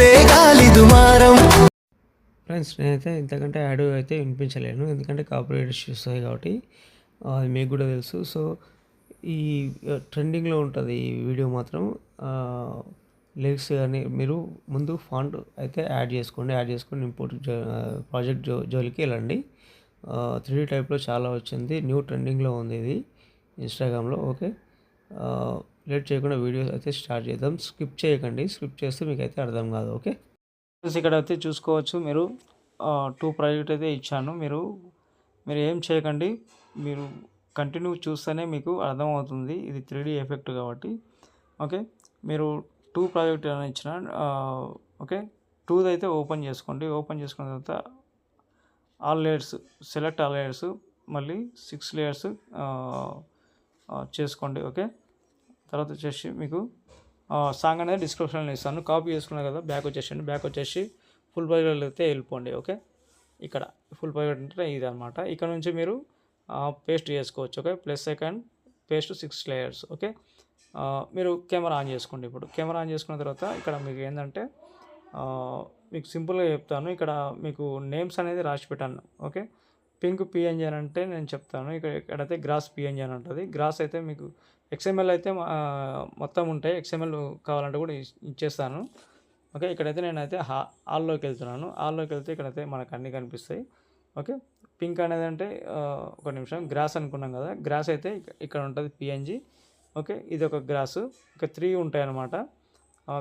చూస్తే గాలి దుమారం. ఫ్రెండ్స్, నేనైతే ఇంతకంటే యాడ్ అయితే వినిపించలేను, ఎందుకంటే కాపీరైట్ ఇష్యూస్ వస్తాయి కాబట్టి. అది మీకు కూడా తెలుసు. సో ఈ ట్రెండింగ్లో ఉంటుంది ఈ వీడియో మాత్రం. లిరిక్స్ కానీ మీరు ముందు ఫాంట్ అయితే యాడ్ చేసుకొని ఇంపోర్ట్ ప్రాజెక్ట్ జోలికి వెళ్ళండి. 3D టైప్లో చాలా వచ్చింది, న్యూ ట్రెండింగ్లో ఉంది ఇది ఇన్స్టాగ్రామ్లో. ఓకే, లేట్ చేయకుండా వీడియోస్ అయితే స్టార్ట్ చేద్దాం. స్కిప్ చేయకండి, స్కిప్ చేస్తే మీకు అయితే అర్థం కాదు. ఓకే, ఇక్కడ అయితే చూసుకోవచ్చు మీరు 2 ప్రాజెక్ట్ అయితే ఇచ్చాను. మీరు ఏం చేయకండి, మీరు కంటిన్యూ చూస్తేనే మీకు అర్థమవుతుంది ఇది 3D ఎఫెక్ట్ కాబట్టి. ఓకే, మీరు 2 ప్రాజెక్ట్ అని ఇచ్చిన. ఓకే, 2ది అయితే ఓపెన్ చేసుకోండి. ఓపెన్ చేసుకున్న తర్వాత all layers, select all layers, మళ్ళీ 6 లేయర్స్ చేసుకోండి. ఓకే, తర్వాత వచ్చేసి మీకు సాంగ్ అనేది డిస్క్రిప్షన్లో ఇస్తాను, కాపీ చేసుకున్నా కదా. బ్యాక్ వచ్చేసి ఫుల్ ప్రాజెక్ట్ అయితే వెళ్ళిపోండి. ఓకే, ఇక్కడ ఫుల్ ప్రాజెక్ట్ అంటే ఇది అనమాట. ఇక్కడ నుంచి మీరు పేస్ట్ చేసుకోవచ్చు. Okay, plus second paste 6 layers. Okay, మీరు కెమెరా ఆన్ చేసుకోండి. ఇప్పుడు కెమెరా ఆన్ చేసుకున్న తర్వాత ఇక్కడ మీకు ఏంటంటే మీకు సింపుల్గా చెప్తాను. ఇక్కడ మీకు నేమ్స్ అనేది రాసి పెట్టాను. ఓకే, పింక్ పిఎన్జీ అని అంటే నేను చెప్తాను. ఇక్కడైతే గ్రాస్ పిఎన్జీ అని ఉంటుంది. గ్రాస్ అయితే మీకు XML అయితే మొత్తం ఉంటాయి, XML కావాలంటే కూడా ఇచ్చేస్తాను. ఓకే, ఇక్కడైతే నేనైతే ఆల్లోకి వెళ్తున్నాను. ఆల్లోకి వెళ్తే ఇక్కడైతే మనకు అన్నీ కనిపిస్తాయి. ఓకే, పింక్ అనేది అంటే ఒక నిమిషం, గ్రాస్ అనుకున్నాం కదా. గ్రాస్ అయితే ఇక్కడ ఉంటుంది పిఎన్జీ. ఓకే, ఇది ఒక గ్రాస్. ఇక 3 ఉంటాయి అన్నమాట.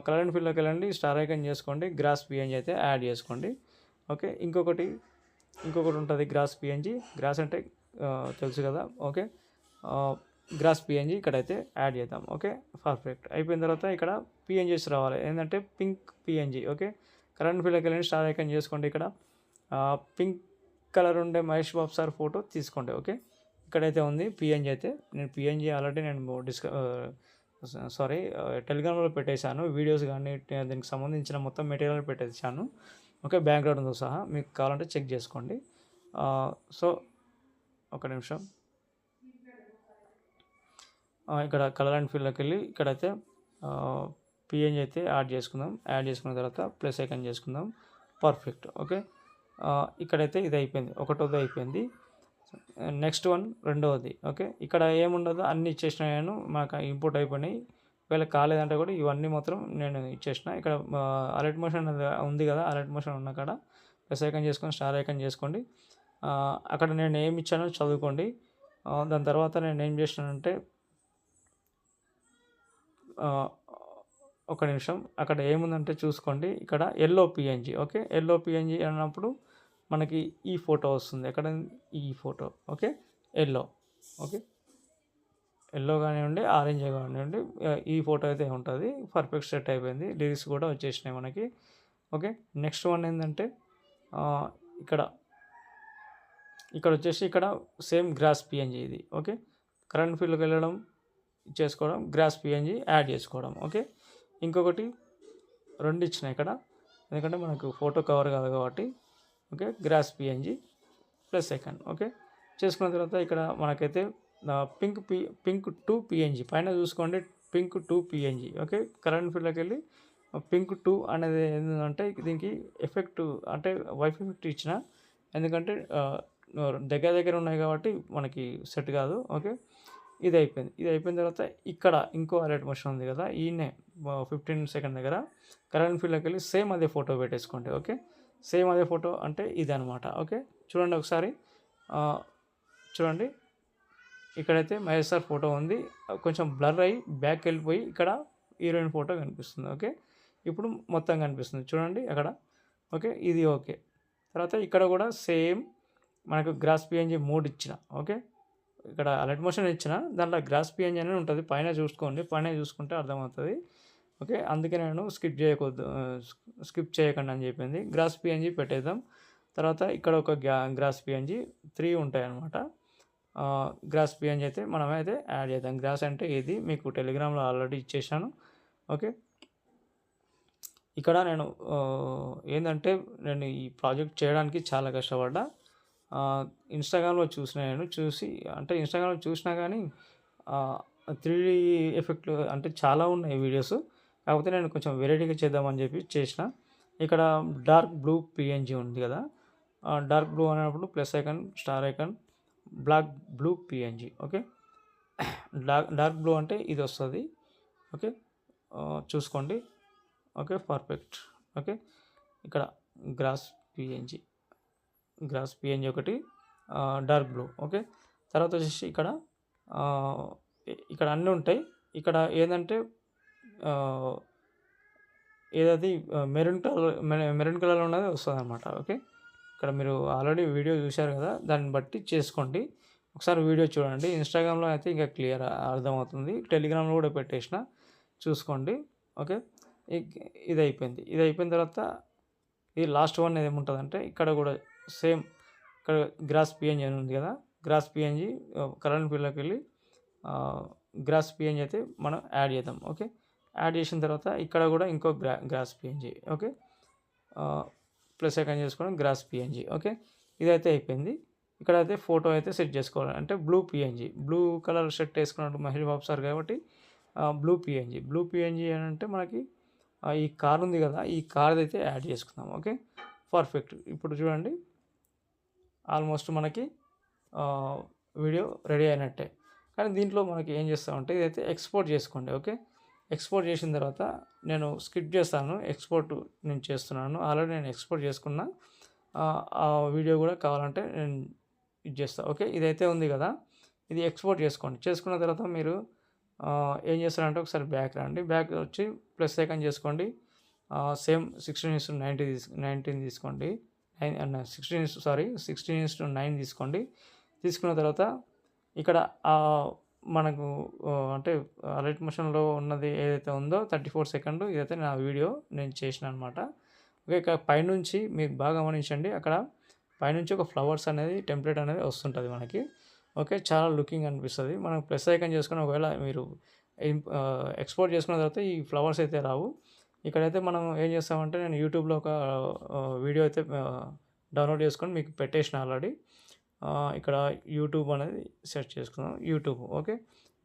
కలర్ అండ్ ఫీల్డ్లోకి వెళ్ళండి, స్టార్ ఐకాన్ చేసుకోండి, గ్రాస్ పిఎన్జీ అయితే యాడ్ చేసుకోండి. ఓకే, ఇంకొకటి ఉంటుంది గ్రాస్ పిఎన్జీ. గ్రాస్ అంటే తెలుసు కదా. ఓకే, గ్రాస్ పిఎన్జీ ఇక్కడైతే యాడ్ చేద్దాం. ఓకే, పర్ఫెక్ట్ అయిపోయిన తర్వాత ఇక్కడ పిఎన్జీస్ రావాలి, ఏంటంటే pink PNG. Okay, colour and ఫీల్డ్లోకి వెళ్ళండి, స్టార్ ఐకాన్ చేసుకోండి. ఇక్కడ పింక్ కలర్ ఉండే మహేష్ బాబు సార్ ఫోటో తీసుకోండి. ఓకే, ఇక్కడైతే ఉంది పిఎన్జీ అయితే. నేను పిఎన్జీ ఆల్రెడీ టెలిగ్రామ్లో పెట్టేశాను, వీడియోస్ కానీ దీనికి సంబంధించిన మొత్తం మెటీరియల్ పెట్టేశాను. ఓకే, బ్యాక్గ్రౌండ్తో సహా మీకు కావాలంటే చెక్ చేసుకోండి. సో ఒక నిమిషం, ఇక్కడ కలర్ అండ్ ఫీల్డ్లోకి వెళ్ళి ఇక్కడైతే పిఎన్జీ అయితే యాడ్ చేసుకుందాం. యాడ్ చేసుకున్న తర్వాత ప్లస్ ఐకాన్ చేసుకుందాం. పర్ఫెక్ట్. ఓకే, ఇక్కడైతే ఇది అయిపోయింది, ఒకటోది అయిపోయింది. నెక్స్ట్ వన్ రెండవది. ఓకే, ఇక్కడ ఏముండదు, అన్నీ ఇచ్చేసిన నేను, మాకు ఇంపోర్ట్ అయిపోయినాయి. ఒకవేళ కాలేదంటే కూడా ఇవన్నీ మాత్రం నేను ఇచ్చేసిన. ఇక్కడ అలర్ట్ మోషన్ ఉంది కదా, అలర్ట్ మోషన్ ఉన్న కాడ ప్లస్ ఐకాన్ చేసుకొని స్టార్ ఐకాన్ చేసుకోండి. అక్కడ నేను ఏమి ఇచ్చానో చదువుకోండి. దాని తర్వాత నేను ఏం చేసినానంటే ఒక నిమిషం, అక్కడ ఏముందంటే చూసుకోండి. ఇక్కడ yellow PNG. Okay, yellow PNG అన్నప్పుడు మనకి ఈ ఫోటో వస్తుంది. ఎక్కడ ఈ photo. Okay, yellow. Okay, yellow కానివ్వండి, ఆరెంజ్ కానివ్వండి, ఈ ఫోటో అయితే ఉంటుంది. పర్ఫెక్ట్ సెట్ అయిపోయింది, లిరిక్స్ కూడా వచ్చేసినాయి మనకి. ఓకే, నెక్స్ట్ వన్ ఏంటంటే ఇక్కడ వచ్చేసి ఇక్కడ సేమ్ గ్రాస్ పిఎన్జీ ఇది. ఓకే, కరెంట్ ఫీల్డ్కి వెళ్ళడం, చేసుకోవడం, గ్రాస్ పిఎన్జీ యాడ్ చేసుకోవడం. ఓకే, ఇంకొకటి 2 ఇచ్చినాయి ఇక్కడ, ఎందుకంటే మనకు ఫోటో కవర్ కాదు కాబట్టి. Okay, grass PNG plus icon. Okay, చేసుకున్న తర్వాత ఇక్కడ మనకైతే పింక్ 2 పిఎన్జీ పైన చూసుకోండి, పింక్ 2 పిఎన్జీ. ఓకే, కరెంట్ ఫీల్డ్లోకి వెళ్ళి పింక్ 2 అనేది ఏంటంటే దీనికి ఎఫెక్ట్ అంటే వైఫ్ ఎఫెక్ట్ ఇచ్చిన, ఎందుకంటే దగ్గర ఉన్నాయి కాబట్టి మనకి సెట్ కాదు. ఓకే, ఇది అయిపోయిన తర్వాత ఇక్కడ ఇంకో అలర్ట్ మోషన్ ఉంది కదా, ఈయనే 15 సెకండ్ దగ్గర కరెంట్ ఫీల్డ్లోకి వెళ్ళి సేమ్ అదే ఫోటో పెట్టేసుకోండి. ఓకే, సేమ్ అదే ఫోటో అంటే ఇది అనమాట. ఓకే, చూడండి ఒకసారి, చూడండి ఇక్కడైతే మహేష్ సార్ ఫోటో ఉంది, కొంచెం బ్లర్ అయ్యి బ్యాక్ వెళ్ళిపోయి ఇక్కడ హీరోయిన్ ఫోటో కనిపిస్తుంది. ఓకే, ఇప్పుడు మొత్తం కనిపిస్తుంది చూడండి అక్కడ. ఓకే, ఇది ఓకే. తర్వాత ఇక్కడ కూడా సేమ్ మనకు గ్రాస్ పిఎన్జీ 3 ఇచ్చిన. ఓకే, ఇక్కడ అలర్ట్ మోషన్ ఇచ్చిన, దాంట్లో గ్రాస్ పిఎన్జీ అనేది ఉంటుంది, పైన చూసుకోండి, పైన చూసుకుంటే అర్థమవుతుంది. ఓకే, అందుకే నేను స్కిప్ చేయకండి అని చెప్పింది. గ్రాస్ పిఎన్జీ పెట్టేద్దాం. తర్వాత ఇక్కడ ఒక గ్రాస్ పిఎన్జీ 3 ఉంటాయి అన్నమాట. గ్రాస్ పిఎన్జీ అయితే మనమైతే యాడ్ చేద్దాం. గ్రాస్ అంటే ఇది మీకు టెలిగ్రామ్లో ఆల్రెడీ ఇచ్చేసాను. ఓకే, ఇక్కడ నేను ఏంటంటే నేను ఈ ప్రాజెక్ట్ చేయడానికి చాలా కష్టపడ్డా. ఇన్స్టాగ్రామ్లో ఇన్స్టాగ్రామ్లో చూసినా కానీ 3D ఎఫెక్ట్లు అంటే చాలా ఉన్నాయి వీడియోస్, కాకపోతే నేను కొంచెం వెరైటీగా చేద్దామని చెప్పి చేసిన. ఇక్కడ డార్క్ బ్లూ పిఎన్జీ ఉంది కదా, డార్క్ బ్లూ అనేటప్పుడు plus icon, star icon, black blue PNG. Okay, dark blue అంటే ఇది వస్తుంది. ఓకే, చూసుకోండి. Okay, perfect. ఓకే, ఇక్కడ గ్రాస్ పిఎన్జీ ఒకటి, డార్క్ బ్లూ. ఓకే, తర్వాత వచ్చేసి ఇక్కడ అన్నీ ఉంటాయి. ఇక్కడ ఏంటంటే ఏదది మెరూన్ కలర్ ఉన్నది వస్తుంది అనమాట. ఓకే, ఇక్కడ మీరు ఆల్రెడీ వీడియో చూశారు కదా, దాన్ని బట్టి చేసుకోండి. ఒకసారి వీడియో చూడండి. ఇన్స్టాగ్రామ్లో అయితే ఇంకా క్లియర్ అర్థమవుతుంది, టెలిగ్రామ్లో కూడా పెట్టేసిన, చూసుకోండి. ఓకే, ఇది అయిపోయిన తర్వాత ఈ లాస్ట్ వన్ ఏముంటుందంటే ఇక్కడ కూడా సేమ్, ఇక్కడ గ్రాస్ పిఎన్జీ అని ఉంది కదా, గ్రాస్ పిఎన్జీ కరెంట్ ఫీల్డ్లోకి వెళ్ళి గ్రాస్ పిఎన్జీ అయితే మనం యాడ్ చేద్దాం. ఓకే, యాడ్ చేసిన తర్వాత ఇక్కడ కూడా ఇంకో grass PNG. Okay, plus second చేసుకోవడం గ్రాస్ పిఎన్జీ. ఓకే, ఇదైతే అయిపోయింది. ఇక్కడైతే ఫోటో అయితే సెట్ చేసుకోవాలి. అంటే బ్లూ కలర్ షర్ట్ వేసుకున్నట్టు మహేష్ బాబు సార్ కాబట్టి బ్లూ పిఎన్జీ అని అంటే మనకి ఈ కార్ ఉంది కదా, ఈ కార్ అయితే యాడ్ చేసుకుందాం. Okay, perfect. ఇప్పుడు చూడండి, ఆల్మోస్ట్ మనకి వీడియో రెడీ అయినట్టే. కానీ దీంట్లో మనకి ఏం చేస్తామంటే ఇదైతే ఎక్స్పోర్ట్ చేసుకోండి. ఓకే, ఎక్స్పోర్ట్ చేసిన తర్వాత నేను స్కిప్ చేస్తాను. ఎక్స్పోర్ట్ నేను చేస్తున్నాను, ఆల్రెడీ నేను ఎక్స్పోర్ట్ చేసుకున్నా. ఆ వీడియో కూడా కావాలంటే నేను ఇది చేస్తాను. ఓకే, ఇదైతే ఉంది కదా, ఇది ఎక్స్పోర్ట్ చేసుకోండి. చేసుకున్న తర్వాత మీరు ఏం చేస్తారంటే ఒకసారి బ్యాక్ రండి. బ్యాక్ వచ్చి ప్లస్ ఐకాన్ చేసుకోండి. సేమ్ 16:19 తీసుకోండి. 16:9 తీసుకోండి. తీసుకున్న తర్వాత ఇక్కడ మనకు అంటే లైట్ మోషన్లో ఉన్నది ఏదైతే ఉందో 34 సెకండ్, ఇదైతే నా వీడియో నేను చేసిన అనమాట. ఓకే, ఇక పైనుంచి మీరు బాగా గమనించండి, అక్కడ పైనుంచి ఒక ఫ్లవర్స్ అనేది టెంప్లెట్ అనేది వస్తుంటుంది మనకి. ఓకే, చాలా లుకింగ్ అనిపిస్తుంది. మనం ప్లస్ ఐకాన్ చేసుకుని ఒకవేళ మీరు ఎక్స్పోర్ట్ చేసుకున్న తర్వాత ఈ ఫ్లవర్స్ అయితే రావు. ఇక్కడైతే మనం ఏం చేస్తామంటే నేను యూట్యూబ్లో ఒక వీడియో అయితే డౌన్లోడ్ చేసుకొని మీకు పెట్టేసిన ఆల్రెడీ. ఇక్కడ యూట్యూబ్ అనేది సెర్చ్ చేసుకుందాం, యూట్యూబ్. ఓకే,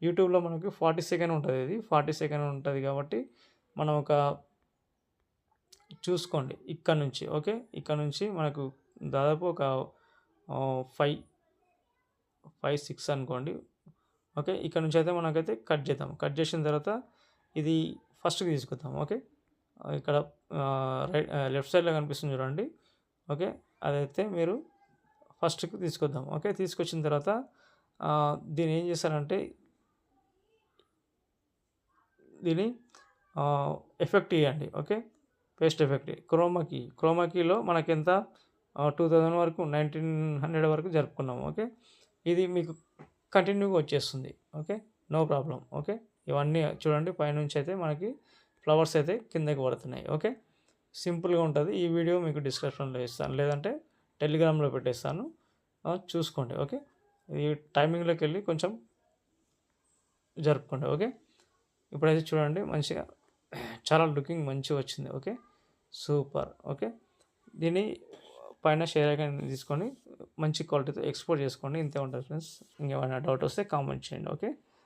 యూట్యూబ్లో మనకి 40 సెకండ్ ఉంటుంది. ఇది 40 సెకండ్ ఉంటుంది కాబట్టి మనం ఒక చూసుకోండి ఇక్కడ నుంచి. ఓకే, ఇక్కడ నుంచి మనకు దాదాపు ఒక 5-6 అనుకోండి. ఓకే, ఇక్కడ నుంచి అయితే మనకైతే కట్ చేద్దాం. కట్ చేసిన తర్వాత ఇది ఫస్ట్కి తీసుకుందాం. ఓకే, ఇక్కడ లెఫ్ట్ సైడ్లో కనిపిస్తుంది చూడండి. ఓకే, అదైతే మీరు ఫస్ట్కి తీసుకొద్దాం. ఓకే, తీసుకొచ్చిన తర్వాత దీన్ని ఏం చేస్తారంటే దీన్ని ఎఫెక్ట్ ఇవ్వండి. ఓకే, పేస్ట్ ఎఫెక్ట్, క్రోమాకీలో మనకి ఎంత 2000 వరకు 1900 వరకు జరుపుకున్నాము. ఓకే, ఇది మీకు కంటిన్యూగా వచ్చేస్తుంది. Okay, no problem. ఓకే, ఇవన్నీ చూడండి, పైనుంచి అయితే మనకి ఫ్లవర్స్ అయితే కిందకి పడుతున్నాయి. ఓకే, సింపుల్గా ఉంటుంది. ఈ వీడియో మీకు డిస్క్రిప్షన్లో ఇస్తాను, లేదంటే టెలిగ్రామ్లో పెట్టేస్తాను, చూసుకోండి. ఓకే, ఈ టైమింగ్లోకి వెళ్ళి కొంచెం జరుపుకోండి. ఓకే, ఇప్పుడైతే చూడండి, మంచిగా చాలా లుకింగ్ మంచిగా వచ్చింది. Okay, super. ఓకే, దీన్ని పైన షేర్ ఐకాన్ తీసుకొని మంచి క్వాలిటీతో ఎక్స్పోర్ట్ చేసుకోండి. ఇంతే ఉంటుంది ఫ్రెండ్స్. ఇంకేమైనా డౌట్ వస్తే కామెంట్ చేయండి. ఓకే.